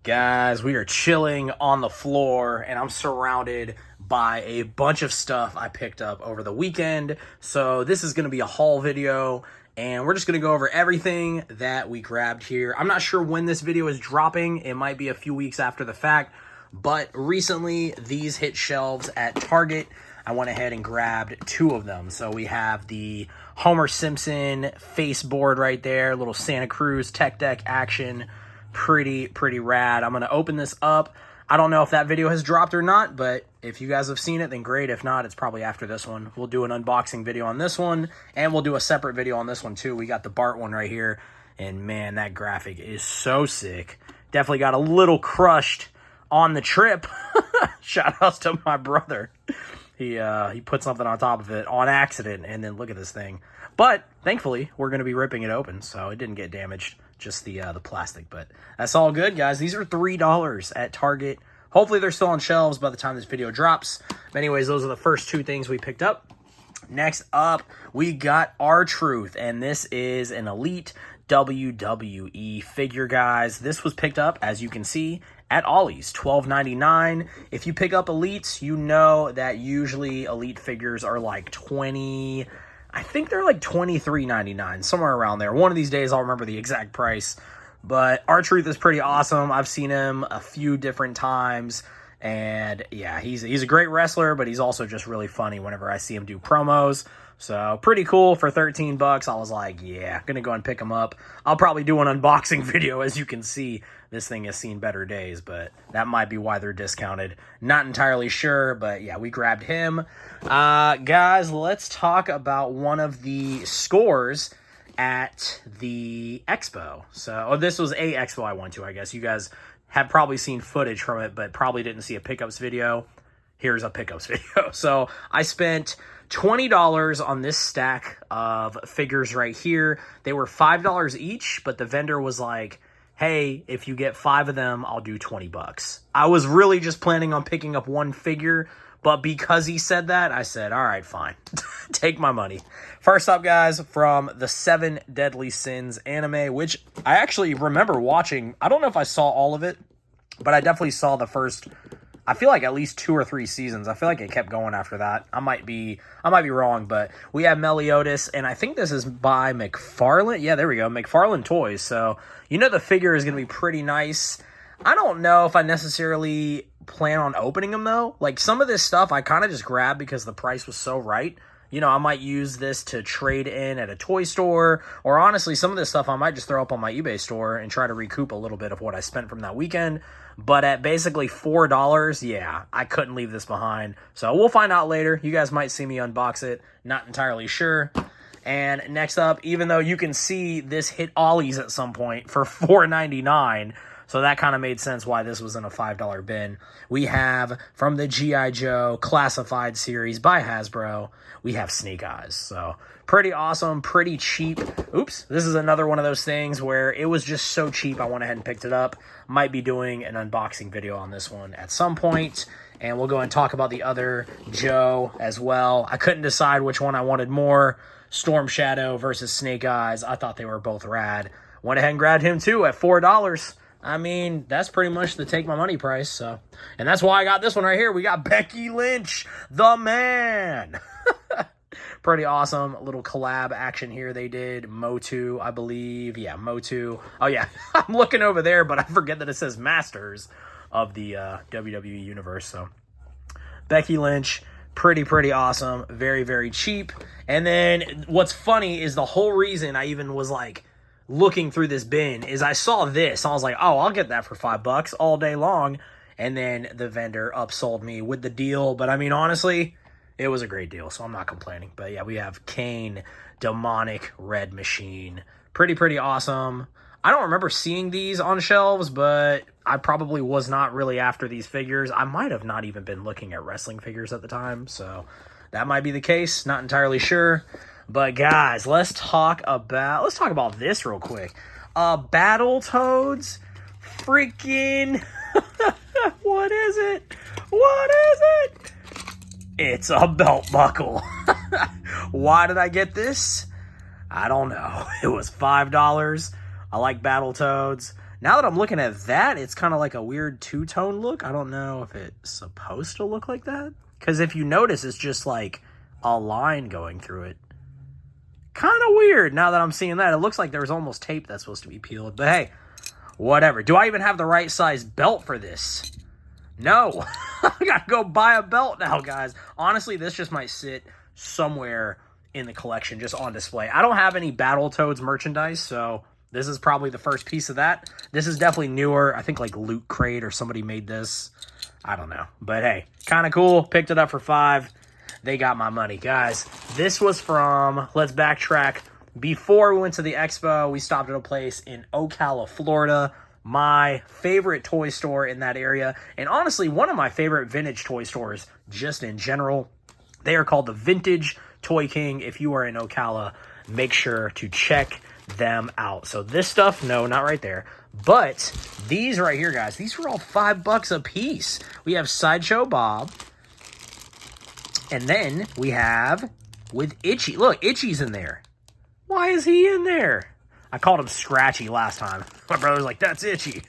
Guys, we are chilling on the floor and I'm surrounded by a bunch of stuff I picked up over the weekend. So this is going to be a haul video and we're just going to go over everything that we grabbed here. I'm not sure when this video is dropping. It might be a few weeks after the fact, but recently these hit shelves at Target. I went ahead and grabbed two of them. So we have the Homer Simpson face board right there, little Santa Cruz tech deck action. Pretty rad. I'm going to open this up. I don't know if that video has dropped or not, but if you guys have seen it, then great. If not, it's probably after this one. We'll do an unboxing video on this one, and we'll do a separate video on this one too. We got the Bart one right here, and man, that graphic is so sick. Definitely got a little crushed on the trip. Shout outs to my brother. He put something on top of it on accident, and then look at this thing. But thankfully, we're going to be ripping it open, so it didn't get damaged. Just the plastic, but that's all good, guys. These are $3 at Target. Hopefully they're still on shelves by the time this video drops. But anyways, those are the first two things we picked up. Next up, we got R-Truth, and this is an Elite WWE figure, guys. This was picked up, as you can see, at Ollie's, $12.99. If you pick up Elites, you know that usually Elite figures are like I think they're like $23.99, somewhere around there. One of these days I'll remember the exact price. But R-Truth is pretty awesome. I've seen him a few different times. And yeah, he's a great wrestler, but he's also just really funny whenever I see him do promos. So pretty cool for 13 bucks. I was like, yeah, gonna go and pick him up. I'll probably do an unboxing video. As you can see, this thing has seen better days, but that might be why they're discounted. Not entirely sure, but yeah, we grabbed him. Guys, let's talk about one of the scores at the expo. So, this was a expo I went to, I guess. You guys have probably seen footage from it, but probably didn't see a pickups video. Here's a pickups video. So I spent $20 on this stack of figures right here. They were $5 each, but the vendor was like, hey, if you get 5 of them, I'll do 20 bucks. I was really just planning on picking up one figure, but because he said that, I said, all right, fine. Take my money. First up, guys, from the 7 Deadly Sins anime, which I actually remember watching. I don't know if I saw all of it, but I definitely saw the first, I feel like at least 2 or 3 seasons. I feel like it kept going after that. I might be wrong, but we have Meliodas, and I think this is by McFarlane. Yeah, there we go, McFarlane Toys. So, you know the figure is going to be pretty nice. I don't know if I necessarily plan on opening them, though. Like, some of this stuff I kind of just grabbed because the price was so right. You know, I might use this to trade in at a toy store, or honestly, some of this stuff I might just throw up on my eBay store and try to recoup a little bit of what I spent from that weekend. But at basically $4, yeah, I couldn't leave this behind. So we'll find out later. You guys might see me unbox it. Not entirely sure. And next up, even though you can see this hit Ollie's at some point for $4.99, so that kind of made sense why this was in a $5 bin. We have, from the G.I. Joe Classified series by Hasbro, we have Snake Eyes. So pretty awesome, pretty cheap. Oops, this is another one of those things where it was just so cheap I went ahead and picked it up. Might be doing an unboxing video on this one at some point. And we'll go and talk about the other Joe as well. I couldn't decide which one I wanted more. Storm Shadow versus Snake Eyes. I thought they were both rad. Went ahead and grabbed him too at $4. I mean, that's pretty much the take my money price. So, and that's why I got this one right here. We got Becky Lynch, the man. Pretty awesome little collab action here they did. Motu, I believe. Yeah, Motu. Oh, yeah. I'm looking over there, but I forget that it says Masters of the WWE Universe. So, Becky Lynch, pretty awesome. Very cheap. And then what's funny is the whole reason I even was like, looking through this bin is I saw this. I was like, oh, I'll get that for $5 all day long. And then the vendor upsold me with the deal. But I mean, honestly, it was a great deal, so I'm not complaining. But yeah, we have Kane, Demonic Red Machine. Pretty awesome. I don't remember seeing these on shelves, but I probably was not really after these figures. I might have not even been looking at wrestling figures at the time, so that might be the case. Not entirely sure. But guys, let's talk about this real quick. Battletoads, freaking what is it? It's a belt buckle. Why did I get this? I don't know. It was $5. I like Battletoads. Now that I'm looking at that, it's kind of like a weird two-tone look. I don't know if it's supposed to look like that. Because if you notice, it's just like a line going through it. Kind of weird now that I'm seeing that. It looks like there was almost tape that's supposed to be peeled. But hey, whatever. Do I even have the right size belt for this? No. I gotta go buy a belt now, guys. Honestly, this just might sit somewhere in the collection, just on display. I don't have any Battletoads merchandise, so this is probably the first piece of that. This is definitely newer. I think like Loot Crate or somebody made this. I don't know. But hey, kind of cool. Picked it up for $5. They got my money. Guys, this was from, let's backtrack. Before we went to the expo, we stopped at a place in Ocala, Florida. My favorite toy store in that area. And honestly, one of my favorite vintage toy stores just in general. They are called the Vintage Toy King. If you are in Ocala, make sure to check them out. So this stuff, no, not right there. But these right here, guys, these were all $5 a piece. We have Sideshow Bob. And then we have with Itchy. Look, Itchy's in there. Why is he in there? I called him Scratchy last time. My brother was like, that's Itchy.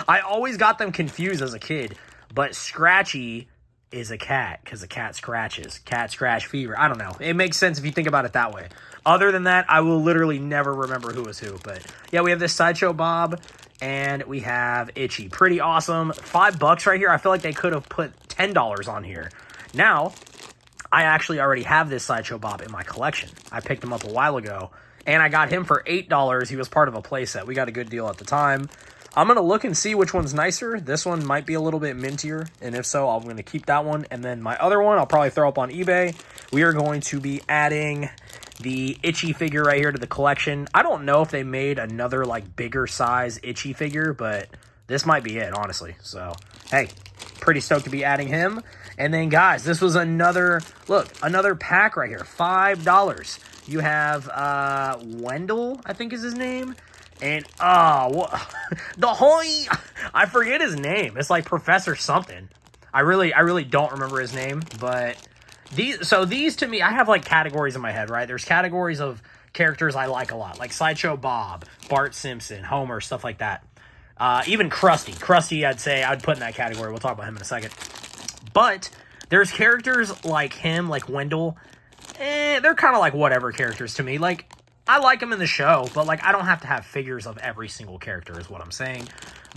I always got them confused as a kid. But Scratchy is a cat because a cat scratches. Cat scratch fever. I don't know. It makes sense if you think about it that way. Other than that, I will literally never remember who is who. But yeah, we have this Sideshow Bob and we have Itchy. Pretty awesome. $5 right here. I feel like they could have put $10 on here. Now, I actually already have this Sideshow Bob in my collection. I picked him up a while ago, and I got him for $8. He was part of a playset. We got a good deal at the time. I'm going to look and see which one's nicer. This one might be a little bit mintier, and if so, I'm going to keep that one. And then my other one, I'll probably throw up on eBay. We are going to be adding the Itchy figure right here to the collection. I don't know if they made another, like, bigger size Itchy figure, but this might be it, honestly. So, hey, pretty stoked to be adding him. And then, guys, this was another, look, another pack right here, $5. You have Wendell, I think is his name. And, the Hoy, I forget his name. It's like Professor something. I really don't remember his name. But these to me, I have like categories in my head, right? There's categories of characters I like a lot, like Sideshow Bob, Bart Simpson, Homer, stuff like that. Even Krusty. Krusty, I'd say I'd put in that category. We'll talk about him in a second. But there's characters like him, like Wendell. They're kind of like whatever characters to me. Like, I like them in the show, but like I don't have to have figures of every single character is what I'm saying.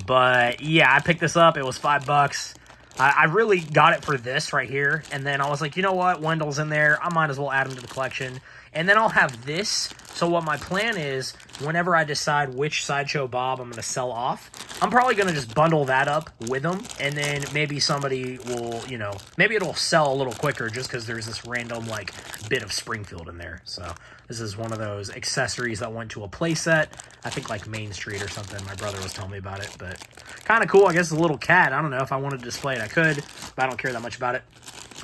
But yeah, I picked this up. It was $5. I really got it for this right here. And then I was like, you know what? Wendell's in there. I might as well add him to the collection. And then I'll have this. So what my plan is, whenever I decide which Sideshow Bob I'm going to sell off, I'm probably going to just bundle that up with them. And then maybe somebody will, you know, maybe it'll sell a little quicker just because there's this random, like, bit of Springfield in there. So this is one of those accessories that went to a playset. I think, like, Main Street or something. My brother was telling me about it. But kind of cool. I guess it's a little cat. I don't know if I wanted to display it. I could, but I don't care that much about it.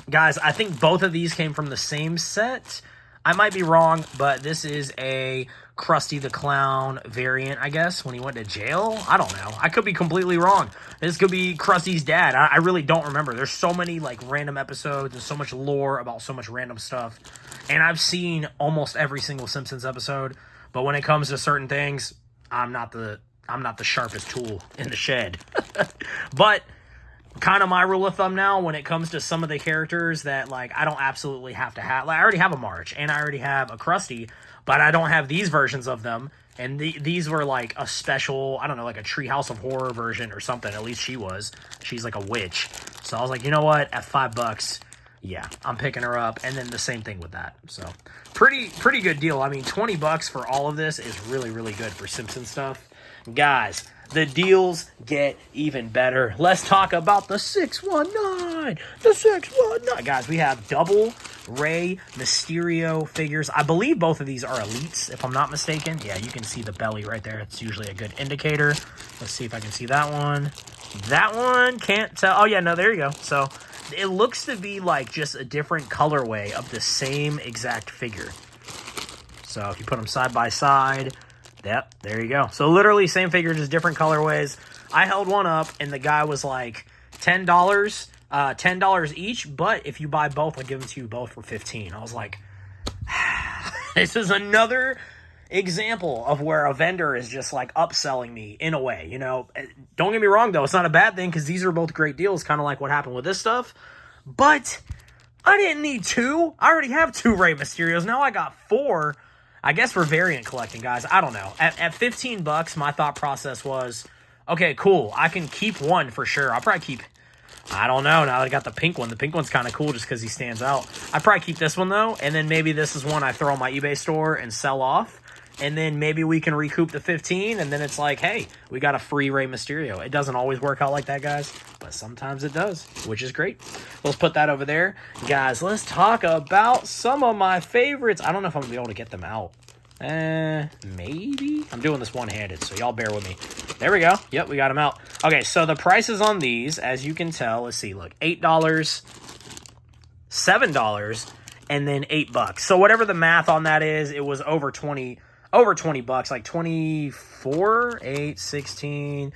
Guys, I think both of these came from the same set. I might be wrong, but this is a Krusty the Clown variant, I guess, when he went to jail. I don't know. I could be completely wrong. This could be Krusty's dad. I really don't remember. There's so many, like, random episodes and so much lore about so much random stuff. And I've seen almost every single Simpsons episode, but when it comes to certain things, I'm not the sharpest tool in the shed. But kind of my rule of thumb now when it comes to some of the characters that, like, I don't absolutely have to have. Like, I already have a Marge, and I already have a Krusty, but I don't have these versions of them. And these were, like, a special, I don't know, like a Treehouse of Horror version or something. At least she was. She's like a witch. So I was like, you know what? At $5, yeah, I'm picking her up. And then the same thing with that. So pretty good deal. I mean, $20 for all of this is really, really good for Simpson stuff. Guys, the deals get even better. Let's talk about the 619. The 619. Guys, we have double Rey Mysterio figures. I believe both of these are elites, if I'm not mistaken. Yeah, you can see the belly right there. It's usually a good indicator. Let's see if I can see that one. That one, can't tell. Oh, yeah, no, there you go. So it looks to be like just a different colorway of the same exact figure. So if you put them side by side, yep, there you go. So literally same figure, just different colorways. I held one up, and the guy was like $10, $10 each. But if you buy both, I'll give them to you both for $15. I was like, this is another example of where a vendor is just like upselling me in a way, you know. Don't get me wrong though, it's not a bad thing because these are both great deals, kind of like what happened with this stuff. But I didn't need 2. I already have 2 Rey Mysterios. Now I got 4. I guess for variant collecting, guys. I don't know. At 15 bucks, my thought process was, okay, cool. I can keep 1 for sure. I'll probably keep, I don't know. Now that I got the pink one. The pink one's kind of cool just because he stands out. I'd probably keep this one though. And then maybe this is one I throw on my eBay store and sell off. And then maybe we can recoup the 15, and then it's like, hey, we got a free Rey Mysterio. It doesn't always work out like that, guys, but sometimes it does, which is great. Let's put that over there. Guys, let's talk about some of my favorites. I don't know if I'm going to be able to get them out. Maybe? I'm doing this one-handed, so y'all bear with me. There we go. Yep, we got them out. Okay, so the prices on these, as you can tell, let's see, look, $8, $7, and then $8. So whatever the math on that is, it was over 20 bucks, like 24, 8, 16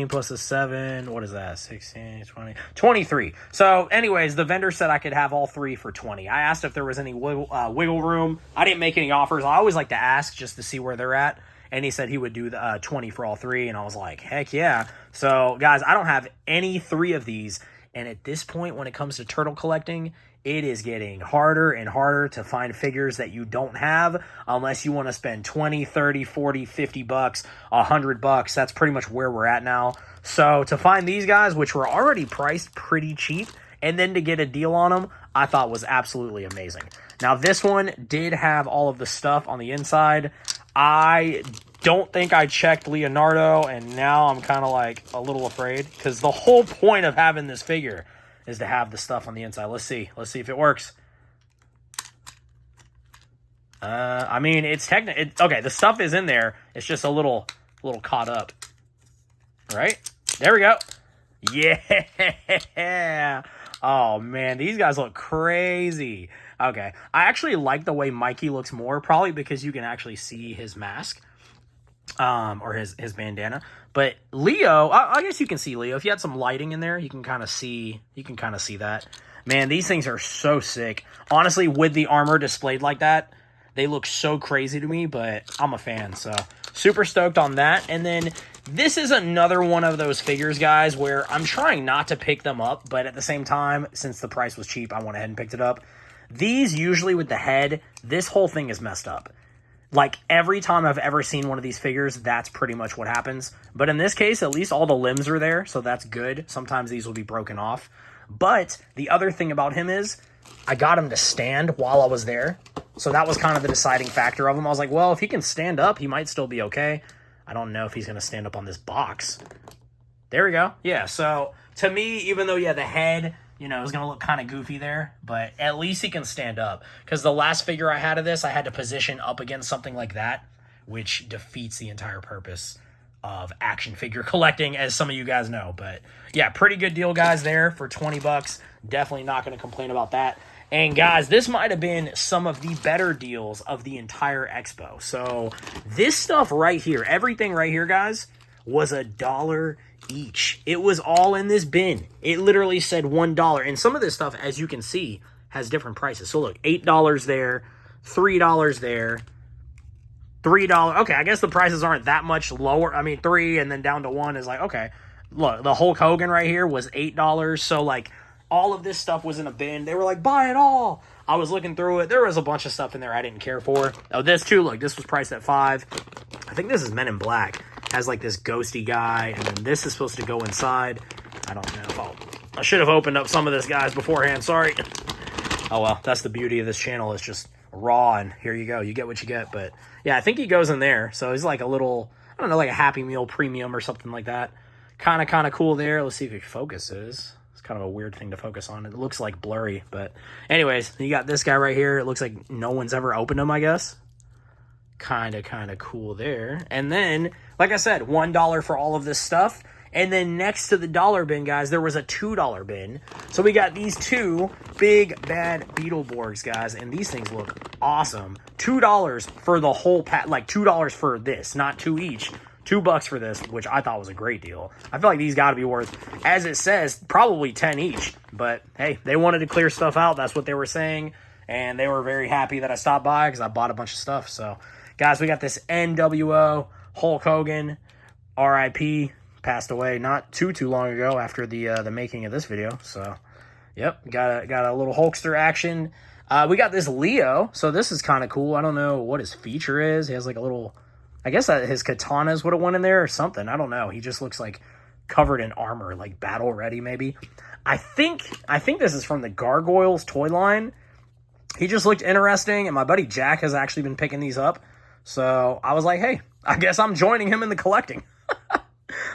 plus a 7. What is that? 16, 20, 23. So anyways, the vendor said I could have all 3 for 20. I asked if there was any wiggle room. I didn't make any offers. I always like to ask just to see where they're at. And he said he would do the 20 for all 3. And I was like, heck yeah. So guys, I don't have any 3 of these. And at this point, when it comes to turtle collecting, it is getting harder and harder to find figures that you don't have unless you want to spend 20, 30, 40, 50 bucks, 100 bucks. That's pretty much where we're at now. So to find these guys, which were already priced pretty cheap, and then to get a deal on them, I thought was absolutely amazing. Now, this one did have all of the stuff on the inside. I don't think I checked Leonardo, and now I'm kind of like a little afraid because the whole point of having this figure is to have the stuff on the inside. Let's see if it works. I mean, it's okay, the stuff is in there. It's just a little caught up. Right? There we go. Yeah. Oh man, these guys look crazy. Okay. I actually like the way Mikey looks more, probably because you can actually see his mask. Or his bandana. But Leo, I guess you can see Leo. If you had some lighting in there, you can kind of see that. Man, these things are so sick. Honestly, with the armor displayed like that, they look so crazy to me, but I'm a fan, so super stoked on that. And then this is another one of those figures, guys, where I'm trying not to pick them up, but at the same time, since the price was cheap, I went ahead and picked it up. These, usually with the head, this whole thing is messed up. Like, every time I've ever seen one of these figures, that's pretty much what happens. But in this case, at least all the limbs are there, so that's good. Sometimes these will be broken off. But the other thing about him is, I got him to stand while I was there. So that was kind of the deciding factor of him. I was like, well, if he can stand up, he might still be okay. I don't know if he's going to stand up on this box. There we go. Yeah, so to me, even though, yeah, the head, you know, is going to look kind of goofy there, but at least he can stand up. Because the last figure I had of this, I had to position up against something like that, which defeats the entire purpose of action figure collecting, as some of you guys know. But yeah, pretty good deal, guys, there for 20 bucks. Definitely not going to complain about that. And guys, this might have been some of the better deals of the entire expo. So this stuff right here, everything right here, guys, was $1 each. It was all in this bin. It literally said $1. And some of this stuff, as you can see, has different prices. So look, $8 there, $3 there, $3. Okay, I guess the prices aren't that much lower. I mean, 3 and then down to 1 is like, okay. Look, the Hulk Hogan right here was $8. So like, all of this stuff was in a bin. They were like, buy it all. I was looking through it. There was a bunch of stuff in there I didn't care for. Oh, this too, look, this was priced at $5. I think this is Men in Black. Has like this ghosty guy, and then this is supposed to go inside. I don't know if I should have opened up some of this, guys, beforehand. Sorry. Oh, well, that's the beauty of this channel. It's just raw, and here you go. You get what you get. But yeah, I think he goes in there. So he's like a little, I don't know, like a Happy Meal premium or something like that. Kind of cool there. Let's see if it focuses. It's kind of a weird thing to focus on. It looks like blurry, but anyways, you got this guy right here. It looks like no one's ever opened him, I guess. Kind of cool there. And then, like I said, $1 for all of this stuff. And then next to the dollar bin, guys, there was a $2 bin. So we got these 2 big bad Beetleborgs, guys, and these things look awesome. $2 for the whole pack, like $2 for this, not 2 each. $2 for this, which I thought was a great deal. I feel like these got to be worth, as it says, probably 10 each. But hey, they wanted to clear stuff out. That's what they were saying. And they were very happy that I stopped by because I bought a bunch of stuff. So Guys, we got this NWO Hulk Hogan, RIP, passed away not too long ago after the making of this video. So, yep, got a little Hulkster action. We got this Leo, so this is kind of cool. I don't know what his feature is. He has like a little, I guess his katanas would have went in there or something. I don't know. He just looks like covered in armor, like battle ready maybe. I think this is from the Gargoyles toy line. He just looked interesting, and my buddy Jack has actually been picking these up. So I was like, hey, I guess I'm joining him in the collecting.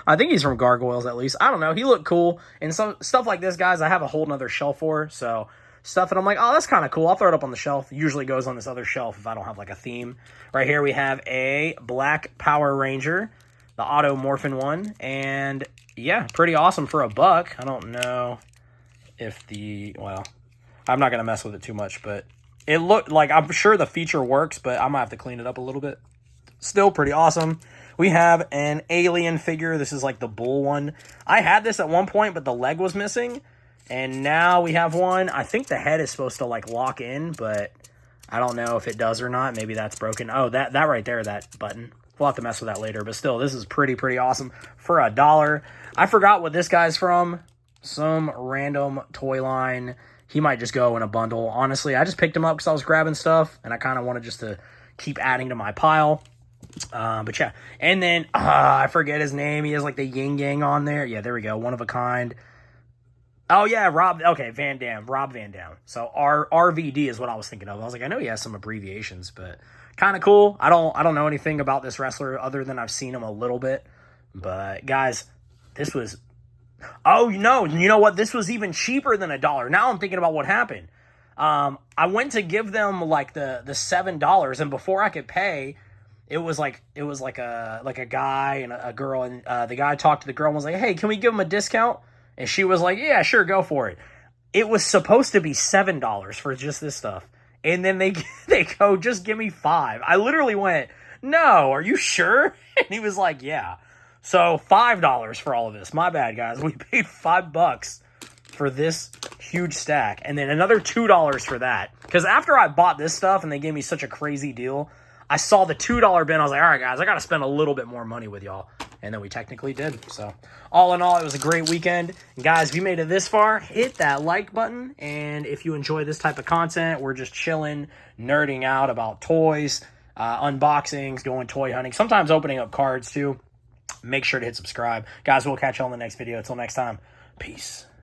I think he's from Gargoyles at least. I don't know. He looked cool. And some stuff like this, guys, I have a whole nother shelf for. So stuff that I'm like, oh, that's kind of cool. I'll throw it up on the shelf. It usually goes on this other shelf if I don't have like a theme. Right here we have a Black Power Ranger, the Auto Morphin one. And yeah, pretty awesome for $1. I don't know if well, I'm not going to mess with it too much, but it looked like, I'm sure the feature works, but I might have to clean it up a little bit. Still pretty awesome. We have an Alien figure. This is like the bull one. I had this at one point, but the leg was missing. And now we have one. I think the head is supposed to like lock in, but I don't know if it does or not. Maybe that's broken. Oh, that right there, that button. We'll have to mess with that later, but still, this is pretty awesome for $1. I forgot what this guy's from. Some random toy line. He might just go in a bundle. Honestly, I just picked him up because I was grabbing stuff, and I kind of wanted just to keep adding to my pile. But yeah, and then I forget his name. He has like the yin yang on there. Yeah, there we go. One of a kind. Oh yeah, Rob. Okay, Van Dam. Rob Van Dam. So RVD is what I was thinking of. I was like, I know he has some abbreviations, but kind of cool. I don't know anything about this wrestler other than I've seen him a little bit. But guys, this was. Oh no, you know what? This was even cheaper than $1. Now I'm thinking about what happened. I went to give them like the $7, and before I could pay, it was like a guy and a girl, and the guy talked to the girl and was like, "Hey, can we give him a discount?" And she was like, "Yeah, sure, go for it." It was supposed to be $7 for just this stuff, and then they go, "Just give me $5." I literally went, "No, are you sure?" And he was like, "Yeah." So $5 for all of this. My bad, guys. We paid $5 for this huge stack, and then another $2 for that. Because after I bought this stuff and they gave me such a crazy deal, I saw the $2 bin. I was like, all right, guys, I got to spend a little bit more money with y'all. And then we technically did. So all in all, it was a great weekend. And guys, if you made it this far, hit that like button. And if you enjoy this type of content, we're just chilling, nerding out about toys, unboxings, going toy hunting, sometimes opening up cards too. Make sure to hit subscribe. Guys, we'll catch you on the next video. Until next time, peace.